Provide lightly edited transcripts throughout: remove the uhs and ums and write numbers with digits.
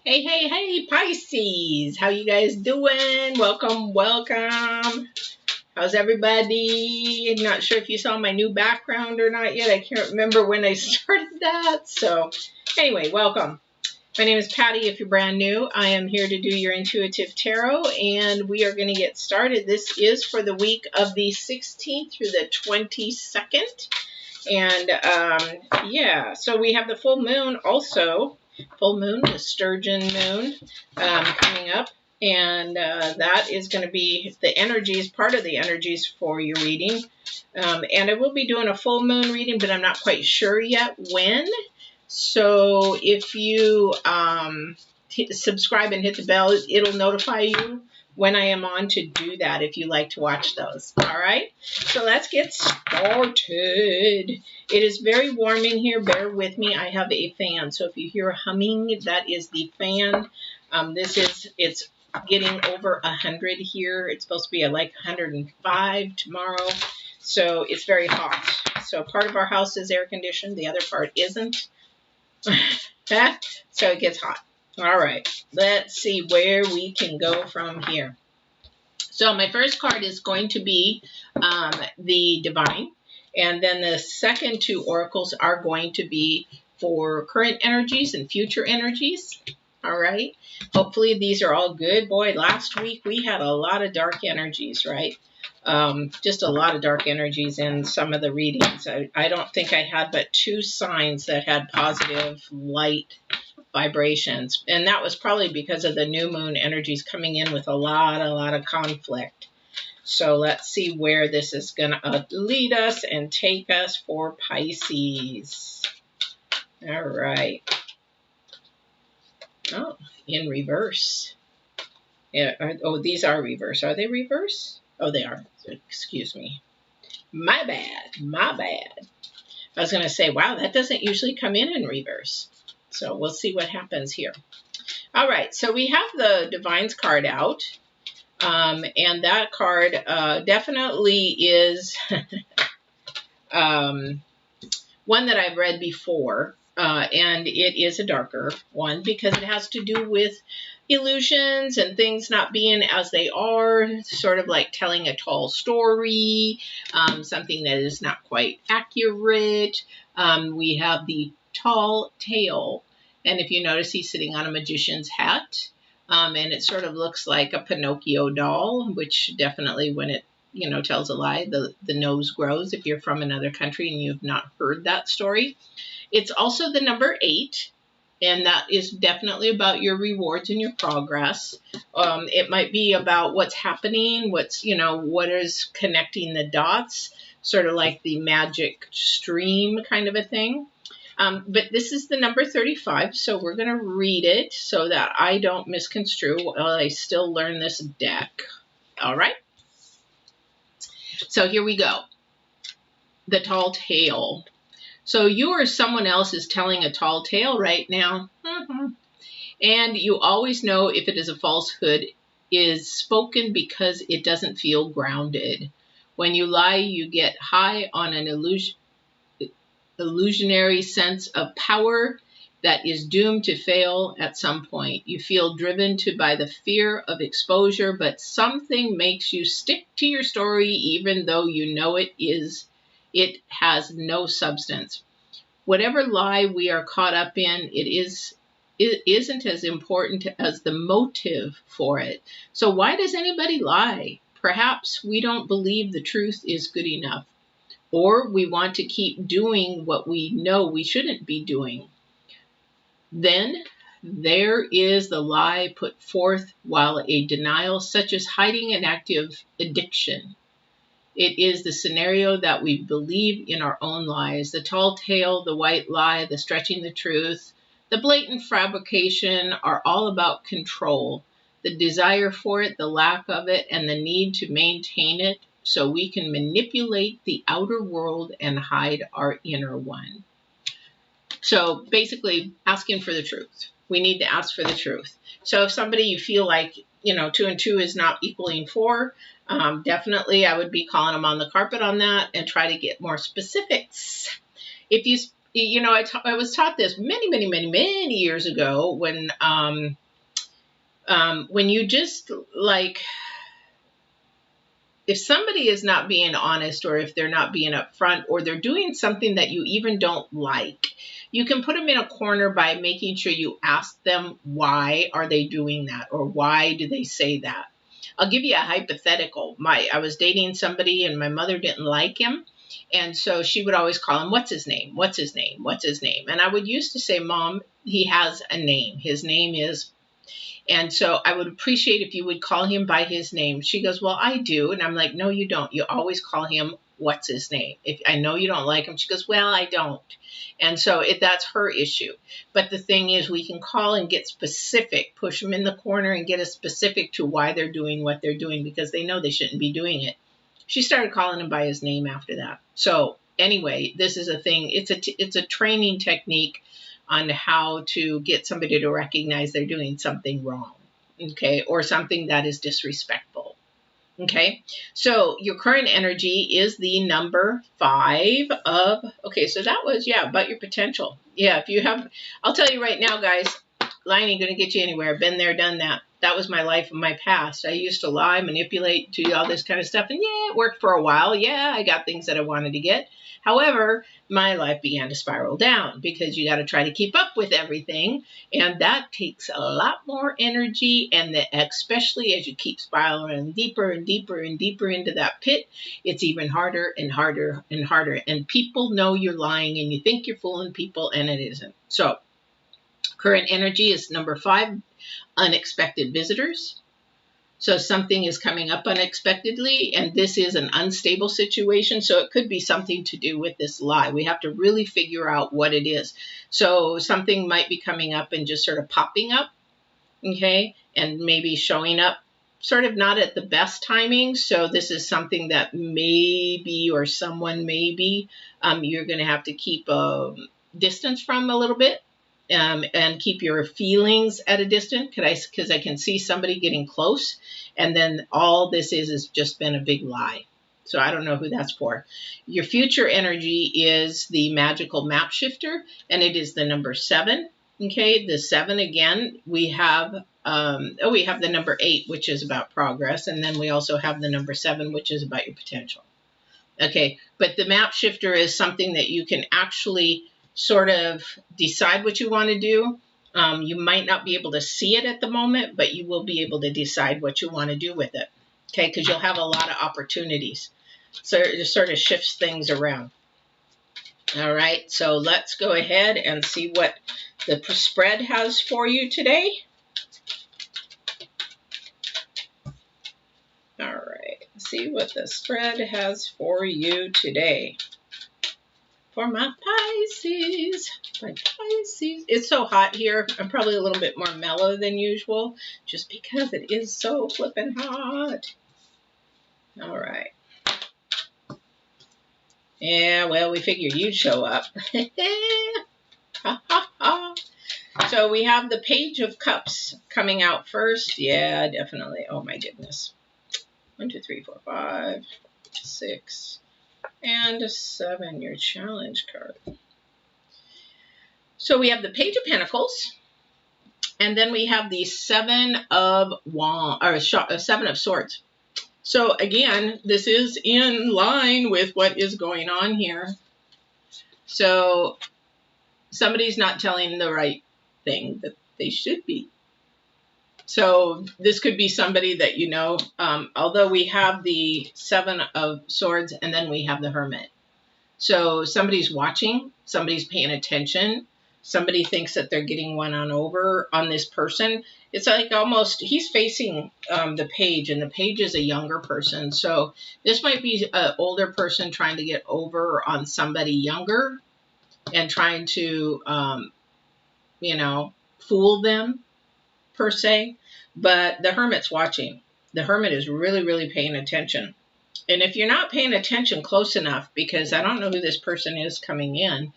Hey, hey, hey, Pisces. How you guys doing? Welcome, welcome. How's everybody? Not sure if you saw my new background or not yet. I can't remember when I started that. So anyway, welcome. My name is Patty. If you're brand new, I am here to do your intuitive tarot, and we are going to get started. This is for the week of the 16th through the 22nd. And yeah, so we have the full moon also. Full moon, the sturgeon moon coming up. And that is going to be the energies, part of the energies for your reading. And I will be doing a full moon reading, but I'm not quite sure yet when. So if you subscribe and hit the bell, it'll notify you when I am on to do that if you like to watch those. All right, so let's get started. It is very warm in here. Bear with me. I have a fan, so if you hear humming, that is the fan. It's getting over 100 here. It's supposed to be at like 105 tomorrow, so it's very hot. So part of our house is air conditioned, the other part isn't. So it gets hot. All right, let's see where we can go from here. So my first card is going to be the Divine, and then the second two oracles are going to be for current energies and future energies. All right, hopefully these are all good. Boy, last week we had a lot of dark energies, right? Just a lot of dark energies in some of the readings. I don't think I had but 2 signs that had positive light vibrations, and that was probably because of the new moon energies coming in with a lot of conflict. So let's see where this is going to lead us and take us for Pisces. All right. Oh, in reverse. Yeah. Oh, these are reverse. Are they reverse? Oh, they are. Excuse me. My bad. My bad. I was going to say, wow, that doesn't usually come in reverse. So we'll see what happens here. All right, so we have the Divine's card out. And that card definitely is one that I've read before. And it is a darker one because it has to do with illusions and things not being as they are, sort of like telling a tall story, something that is not quite accurate. We have the tall tale, and if you notice, he's sitting on a magician's hat, and it sort of looks like a Pinocchio doll, which definitely, when it tells a lie, the nose grows if you're from another country and you've not heard that story. It's also the number 8, and that is definitely about your rewards and your progress. It might be about what's happening, what is connecting the dots, sort of like the magic stream kind of a thing. But this is the number 35, so we're going to read it so that I don't misconstrue while I still learn this deck. All right? So here we go. The tall tale. So you or someone else is telling a tall tale right now. And you always know if it is a falsehood is spoken because it doesn't feel grounded. When you lie, you get high on an illusionary sense of power that is doomed to fail at some point. You feel driven by the fear of exposure, but something makes you stick to your story even though you know it has no substance. Whatever lie we are caught up in, it isn't as important as the motive for it. So why does anybody lie? Perhaps we don't believe the truth is good enough, or we want to keep doing what we know we shouldn't be doing. Then there is the lie put forth while a denial, such as hiding an active addiction. It is the scenario that we believe in our own lies. The tall tale, the white lie, the stretching the truth, the blatant fabrication are all about control. The desire for it, the lack of it, and the need to maintain it so we can manipulate the outer world and hide our inner one. So basically asking for the truth. We need to ask for the truth. So if somebody you feel like, 2 and 2 is not equaling 4, definitely I would be calling them on the carpet on that and try to get more specifics. If you you know, I was taught this many years ago when you just like, if somebody is not being honest, or if they're not being upfront, or they're doing something that you even don't like, you can put them in a corner by making sure you ask them, why are they doing that? Or why do they say that? I'll give you a hypothetical. I was dating somebody and my mother didn't like him. And so she would always call him, what's his name? What's his name? What's his name? And I would used to say, Mom, he has a name. His name is... And so I would appreciate if you would call him by his name. She goes, well, I do. And I'm like, no, you don't. You always call him, what's his name? If I know you don't like him. She goes, well, I don't. And so that's her issue. But the thing is, we can call and get specific, push them in the corner and get us specific to why they're doing what they're doing, because they know they shouldn't be doing it. She started calling him by his name after that. So anyway, this is a thing. It's a training technique on how to get somebody to recognize they're doing something wrong, okay, or something that is disrespectful, okay? So your current energy is the number 5 of, okay, so that was, yeah, about your potential. Yeah, if you have, I'll tell you right now, guys, lying ain't going to get you anywhere. Been there, done that. That was my life and my past. I used to lie, manipulate, do all this kind of stuff, and yeah, it worked for a while. Yeah, I got things that I wanted to get. However, my life began to spiral down because you got to try to keep up with everything. And that takes a lot more energy. And especially as you keep spiraling deeper and deeper and deeper into that pit, it's even harder and harder and harder. And people know you're lying and you think you're fooling people, and it isn't. So current energy is number 5, unexpected visitors. So something is coming up unexpectedly, and this is an unstable situation. So it could be something to do with this lie. We have to really figure out what it is. So something might be coming up and just sort of popping up, okay, and maybe showing up sort of not at the best timing. So this is something that maybe, or someone maybe, you're going to have to keep a distance from a little bit. And keep your feelings at a distance, because I can see somebody getting close, and then all this is just been a big lie. So I don't know who that's for. Your future energy is the magical map shifter, and it is the number 7. Okay, the 7 again. We have the number 8, which is about progress, and then we also have the number 7, which is about your potential. Okay, but the map shifter is something that you can actually sort of decide what you want to do. You might not be able to see it at the moment, but you will be able to decide what you want to do with it. Okay, because you'll have a lot of opportunities. So it just sort of shifts things around. All right, so let's go ahead and see what the spread has for you today. All right, see what the spread has for you today. For my Pisces, It's so hot here. I'm probably a little bit more mellow than usual, just because it is so flippin' hot. All right. Yeah, well, we figured you'd show up. So we have the Page of Cups coming out first. Yeah, definitely. Oh, my goodness. 1, 2, 3, 4, 5, 6. And a 7, your challenge card. So we have the Page of Pentacles, and then we have the 7 of Swords. So again, this is in line with what is going on here. So somebody's not telling the right thing that they should be. So this could be somebody that you know, although we have the 7 of Swords and then we have the Hermit. So somebody's watching, somebody's paying attention, somebody thinks that they're getting one on over on this person. It's like almost, he's facing the Page, and the Page is a younger person. So this might be an older person trying to get over on somebody younger and trying to, you know, fool them, per se. But the Hermit's watching. The Hermit is really, really paying attention. And if you're not paying attention close enough, because I don't know who this person is coming in,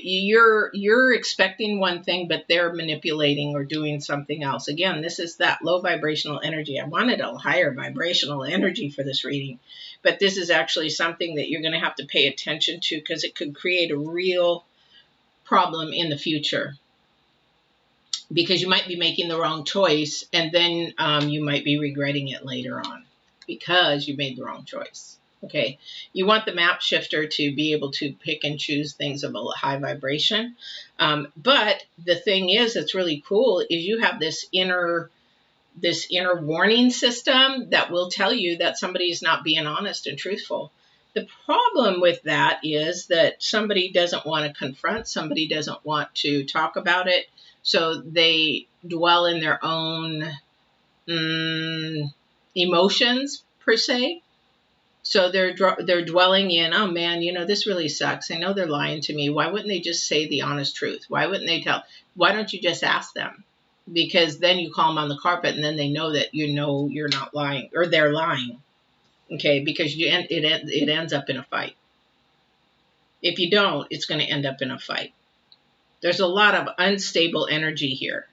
you're expecting one thing, but they're manipulating or doing something else. Again, this is that low vibrational energy. I wanted a higher vibrational energy for this reading, but this is actually something that you're going to have to pay attention to, because it could create a real problem in the future, because you might be making the wrong choice, and then you might be regretting it later on because you made the wrong choice. Okay, you want the map shifter to be able to pick and choose things of a high vibration. But the thing is, that's really cool, is you have this inner warning system that will tell you that somebody is not being honest and truthful. The problem with that is that somebody doesn't want to confront, somebody doesn't want to talk about it, so they dwell in their own emotions, per se. So they're dwelling in, oh man, you know, this really sucks. I know they're lying to me. Why wouldn't they just say the honest truth? Why wouldn't they tell? Why don't you just ask them? Because then you call them on the carpet, and then they know that you know you're not lying, or they're lying. Okay, because it ends up in a fight. If you don't, it's going to end up in a fight. There's a lot of unstable energy here.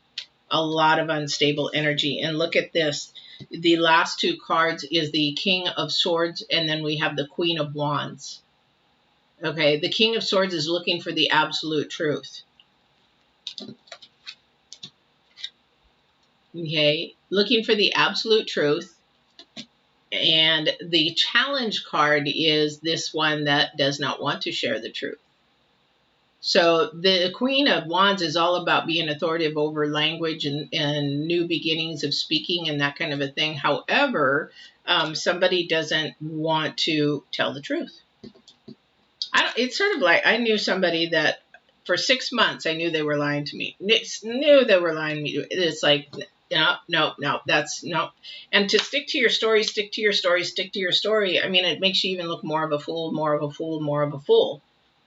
A lot of unstable energy. And look at this. The last two cards is the King of Swords, and then we have the Queen of Wands. Okay, the King of Swords is looking for the absolute truth. Okay, looking for the absolute truth. And the challenge card is this one that does not want to share the truth. So the Queen of Wands is all about being authoritative over language and new beginnings of speaking and that kind of a thing. However, somebody doesn't want to tell the truth. It's sort of like I knew somebody that for 6 months I knew they were lying to me. Knew they were lying to me. It's like, no, that's no. And to stick to your story, stick to your story, stick to your story. I mean, it makes you even look more of a fool, more of a fool, more of a fool.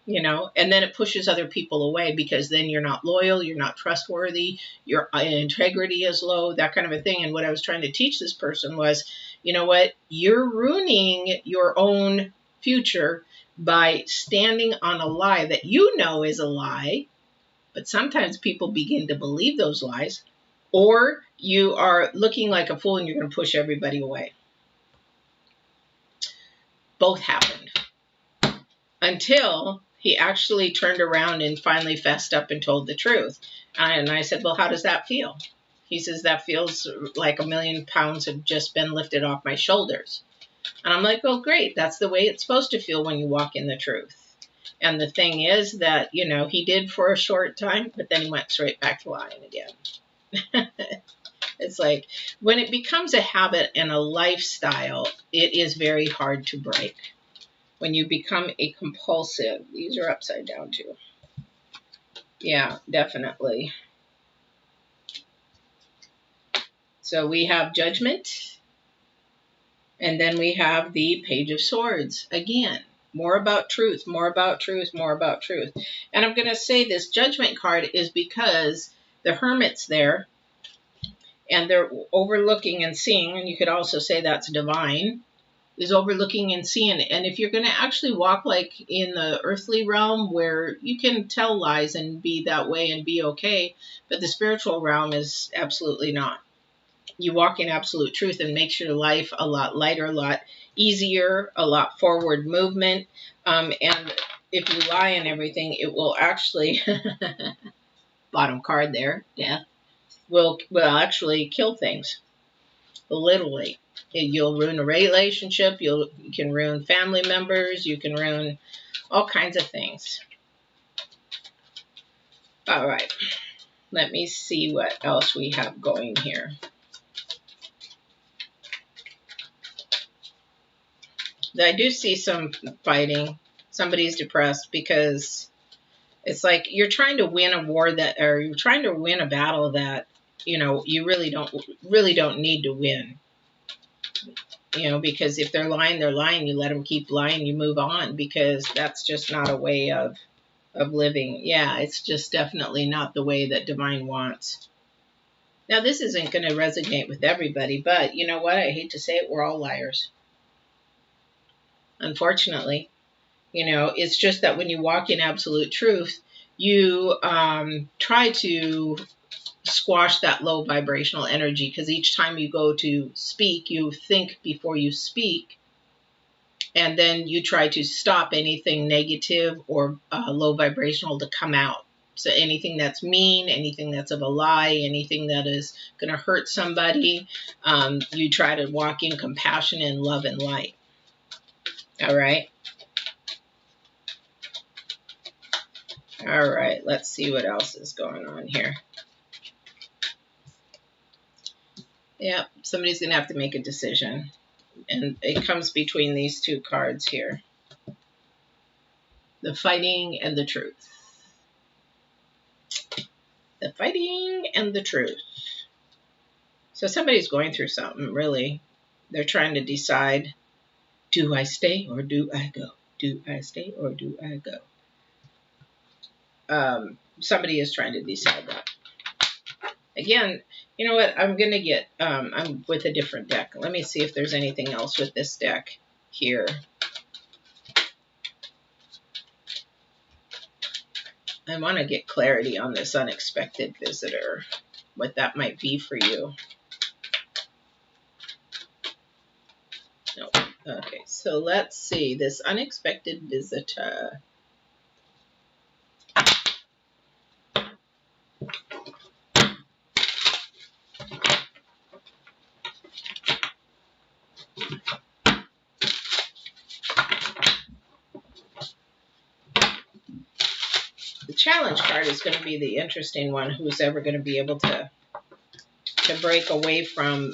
You know, and then it pushes other people away, because then you're not loyal, you're not trustworthy, your integrity is low, that kind of a thing. And what I was trying to teach this person was, you know what, you're ruining your own future by standing on a lie that you know is a lie, but sometimes people begin to believe those lies, or you are looking like a fool and you're going to push everybody away. Both happened until he actually turned around and finally fessed up and told the truth. And I said, well, how does that feel? He says, that feels like 1,000,000 pounds have just been lifted off my shoulders. And I'm like, well, great. That's the way it's supposed to feel when you walk in the truth. And the thing is that, you know, he did for a short time, but then he went straight back to lying again. It's like when it becomes a habit and a lifestyle, it is very hard to break. When you become a compulsive, these are upside down too. Yeah, definitely. So we have Judgment, and then we have the Page of Swords. Again, more about truth, more about truth, more about truth. And I'm going to say this Judgment card is because the Hermit's there, and they're overlooking and seeing, and you could also say that's divine, is overlooking and seeing. And if you're going to actually walk like in the earthly realm where you can tell lies and be that way and be okay, but the spiritual realm is absolutely not. You walk in absolute truth and makes your life a lot lighter, a lot easier, a lot forward movement. And if you lie and everything, it will actually, bottom card there, death, will actually kill things. Literally. You'll ruin a relationship, you can ruin family members, you can ruin all kinds of things. All right, let me see what else we have going here. I do see some fighting. Somebody's depressed because it's like you're trying to win a war that, or you're trying to win a battle that, you know, you really don't need to win. You know, because if they're lying, you let them keep lying, you move on, because that's just not a way of living. Yeah, it's just definitely not the way that divine wants. Now, this isn't going to resonate with everybody, but you know what? I hate to say it, we're all liars. Unfortunately, you know, it's just that when you walk in absolute truth, you try to squash that low vibrational energy, because each time you go to speak, you think before you speak, and then you try to stop anything negative or low vibrational to come out. So anything that's mean, anything that's of a lie, anything that is going to hurt somebody, you try to walk in compassion and love and light. All right. All right. Let's see what else is going on here. Yep. Somebody's going to have to make a decision. And it comes between these two cards here. The fighting and the truth. The fighting and the truth. So somebody's going through something, really. They're trying to decide, do I stay or do I go? Do I stay or do I go? Somebody is trying to decide that. Again, you know what? I'm going to get, I'm with a different deck. Let me see if there's anything else with this deck here. I want to get clarity on this unexpected visitor, what that might be for you. No. Okay, so let's see. This unexpected visitor. The challenge card is going to be the interesting one. Who's ever going to be able to break away from,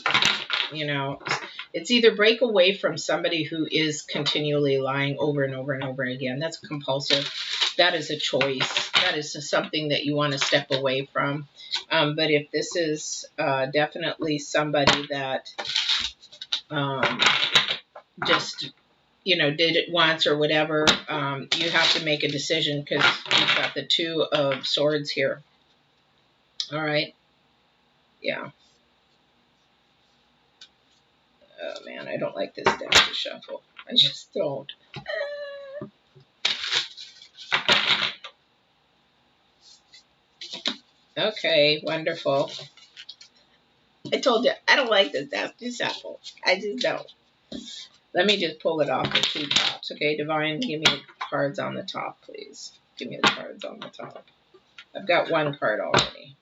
you know, it's either break away from somebody who is continually lying over and over and over again. That's compulsive. That is a choice. That is something that you want to step away from. But if this is definitely somebody that just, you know, did it once or whatever, you have to make a decision because you've got the Two of Swords here. All right. Yeah. Oh, man, I don't like this deck to shuffle. I just don't. Okay, wonderful. I told you, I don't like this deck to shuffle. I just don't. Let me just pull it off the two tops. Okay, Divine, give me the cards on the top, please. Give me the cards on the top. I've got one card already.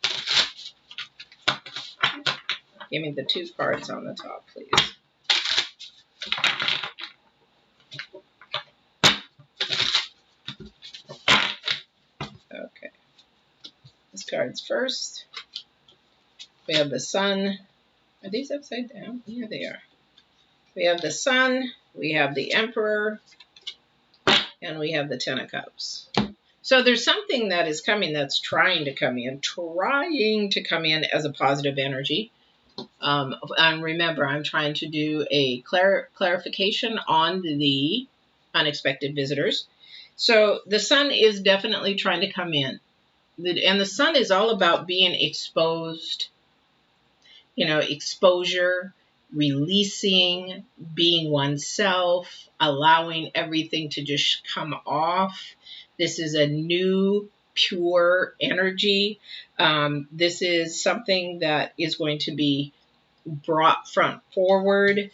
Give me the two cards on the top, please. Okay. This card's first. We have the Sun. Are these upside down? Yeah, they are. We have the Sun. We have the Emperor. And we have the Ten of Cups. So there's something that is coming that's trying to come in as a positive energy. And remember, I'm trying to do a clarification on the unexpected visitors. So the Sun is definitely trying to come in. And the Sun is all about being exposed, you know, exposure, releasing, being oneself, allowing everything to just come off. This is a new, pure energy. This is something that is going to be brought front forward.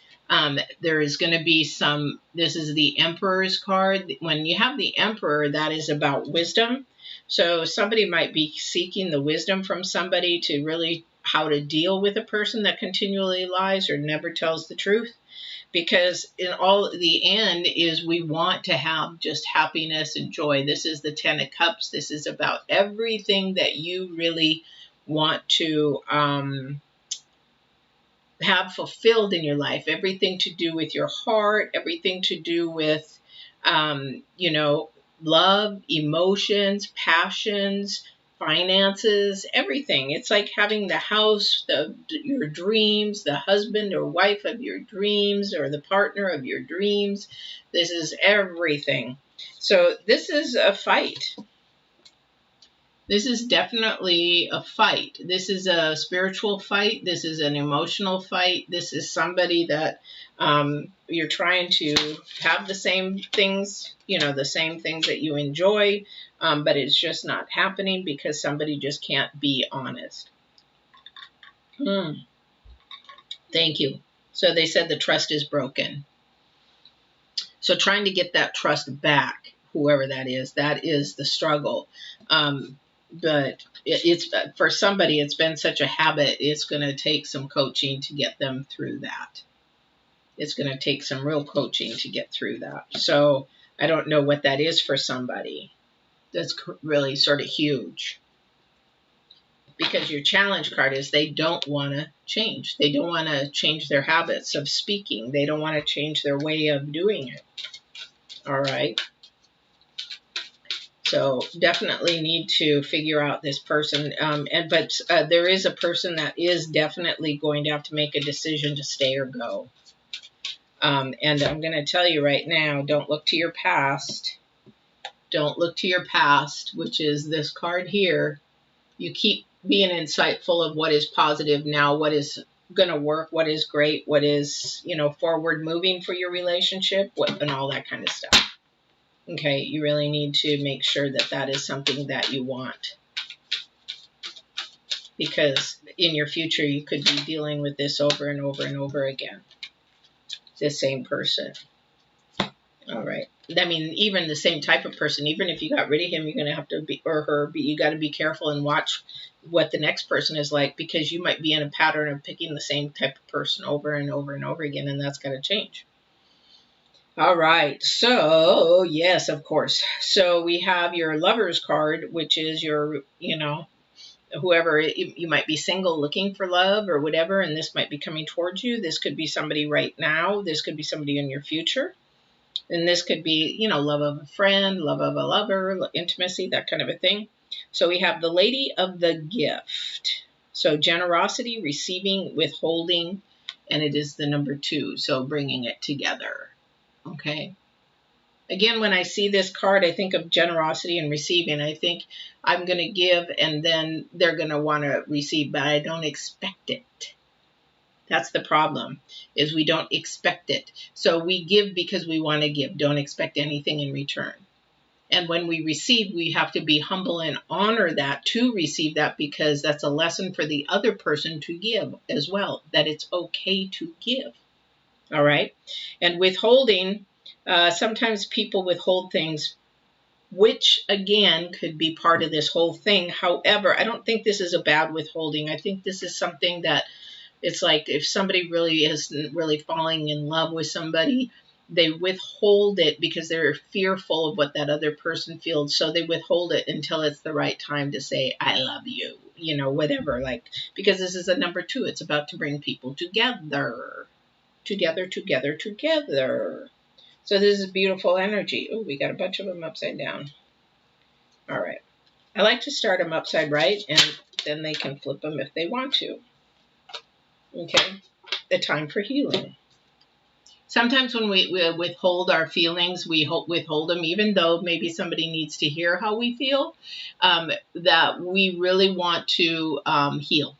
There is going to be some, this is the Emperor's card. When you have the Emperor, that is about wisdom. So somebody might be seeking the wisdom from somebody to really how to deal with a person that continually lies or never tells the truth. Because in all the end is we want to have just happiness and joy. This is the Ten of Cups. This is about everything that you really want to have fulfilled in your life. Everything to do with your heart, everything to do with, you know, love, emotions, passions, finances, everything. It's like having the house, your dreams, the husband or wife of your dreams, or the partner of your dreams. This is everything. So this is a fight. This is definitely a fight. This is a spiritual fight. This is an emotional fight. This is somebody that you're trying to have the same things, you know, the same things that you enjoy, but it's just not happening because somebody just can't be honest. Thank you. So they said the trust is broken. So trying to get that trust back, whoever that is the struggle. But it's for somebody, it's been such a habit. It's going to take some coaching to get them through that. It's going to take some real coaching to get through that. So I don't know what that is for somebody. That's really sort of huge. Because your challenge card is they don't want to change. They don't want to change their habits of speaking. They don't want to change their way of doing it. All right. So definitely need to figure out this person. But there is a person that is definitely going to have to make a decision to stay or go. And I'm going to tell you right now, don't look to your past. Don't look to your past, which is this card here. You keep being insightful of what is positive now, what is going to work, what is great, what is, forward moving for your relationship, and all that kind of stuff. Okay, you really need to make sure that that is something that you want. Because in your future, you could be dealing with this over and over and over again. The same person. All right. I mean, even the same type of person, even if you got rid of him, you're going to have to be, or her, but you got to be careful and watch what the next person is like, because you might be in a pattern of picking the same type of person over and over and over again, and that's got to change. All right. So, yes, of course. So we have your Lover's card, which is your, whoever, you might be single looking for love or whatever, and this might be coming towards you. This could be somebody right now. This could be somebody in your future. And this could be, love of a friend, love of a lover, intimacy, that kind of a thing. So we have the Lady of the Gift. So generosity, receiving, withholding, and it is the number 2. So bringing it together. Okay. Again, when I see this card, I think of generosity and receiving. I think I'm going to give and then they're going to want to receive, but I don't expect it. That's the problem, is we don't expect it. So we give because we want to give. Don't expect anything in return. And when we receive, we have to be humble and honor that to receive that, because that's a lesson for the other person to give as well, that it's okay to give. All right. And withholding, sometimes people withhold things, which again could be part of this whole thing. However, I don't think this is a bad withholding. I think this is something that it's like if somebody really isn't really falling in love with somebody, they withhold it because they're fearful of what that other person feels. So they withhold it until it's the right time to say, I love you, whatever. Because this is a number 2. It's about to bring people together. Together, together, together. So this is beautiful energy. Oh, we got a bunch of them upside down. All right. I like to start them upside right, and then they can flip them if they want to. Okay, the time for healing. Sometimes when we withhold our feelings, we withhold them, even though maybe somebody needs to hear how we feel, that we really want to heal.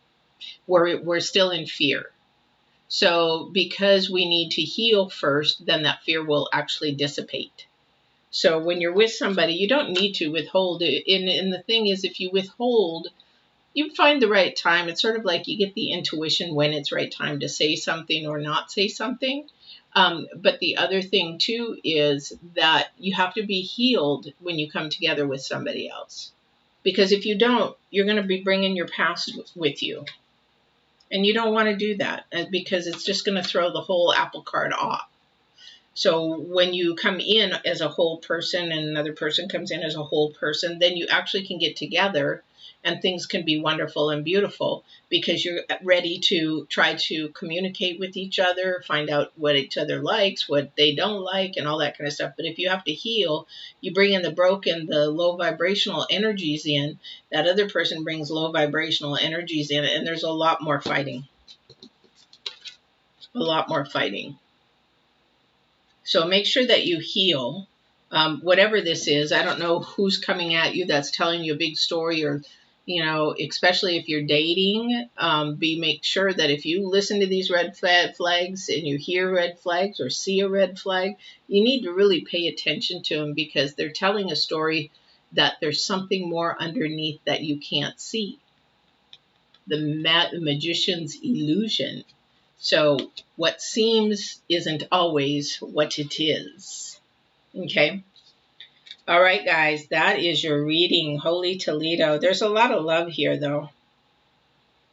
We're still in fear. So because we need to heal first, then that fear will actually dissipate. So when you're with somebody, you don't need to withhold it. And the thing is, if you withhold, you find the right time. It's sort of like you get the intuition when it's right time to say something or not say something. But the other thing, too, is that you have to be healed when you come together with somebody else. Because if you don't, you're going to be bringing your past with you. And you don't want to do that because it's just going to throw the whole apple cart off. So when you come in as a whole person and another person comes in as a whole person, then you actually can get together and things can be wonderful and beautiful because you're ready to try to communicate with each other, find out what each other likes, what they don't like, and all that kind of stuff. But if you have to heal, you bring in the broken, the low vibrational energies in. That other person brings low vibrational energies in, and there's a lot more fighting. A lot more fighting. So make sure that you heal. Whatever this is, I don't know who's coming at you that's telling you a big story, or especially if you're dating, make sure that if you listen to these red flags and you hear red flags or see a red flag, you need to really pay attention to them, because they're telling a story that there's something more underneath that you can't see. The magician's illusion. So what seems isn't always what it is. Okay. All right, guys, that is your reading. Holy Toledo. There's a lot of love here, though.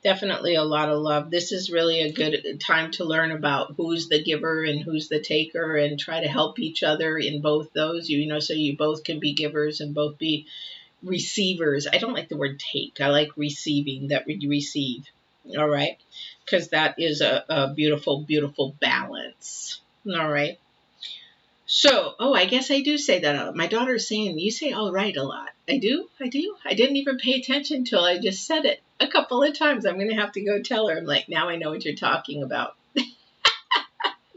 Definitely a lot of love. This is really a good time to learn about who's the giver and who's the taker, and try to help each other in both those, you know, so you both can be givers and both be receivers. I don't like the word take. I like receiving, that we receive. All right. Because that is a beautiful, beautiful balance. All right. So, oh, I guess I do say that out. My daughter's saying, you say all right a lot. I do? I do? I didn't even pay attention till I just said it a couple of times. I'm going to have to go tell her. I'm like, now I know what you're talking about.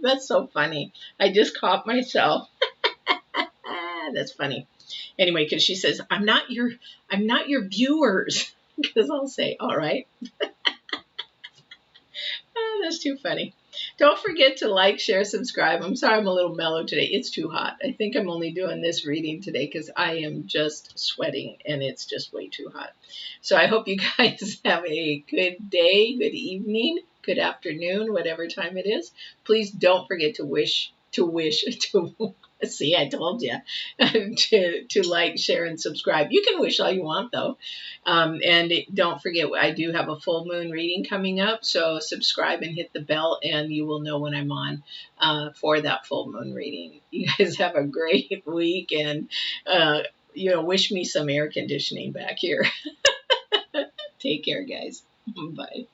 That's so funny. I just caught myself. That's funny. Anyway, because she says, I'm not your viewers. Because I'll say, all right. Oh, that's too funny. Don't forget to like, share, subscribe. I'm sorry I'm a little mellow today. It's too hot. I think I'm only doing this reading today because I am just sweating and it's just way too hot. So I hope you guys have a good day, good evening, good afternoon, whatever time it is. Please don't forget to see, I told you, to like, share, and subscribe. You can wish all you want, though. And don't forget, I do have a full moon reading coming up, so subscribe and hit the bell, and you will know when I'm on for that full moon reading. You guys have a great week, and wish me some air conditioning back here. Take care, guys. Bye.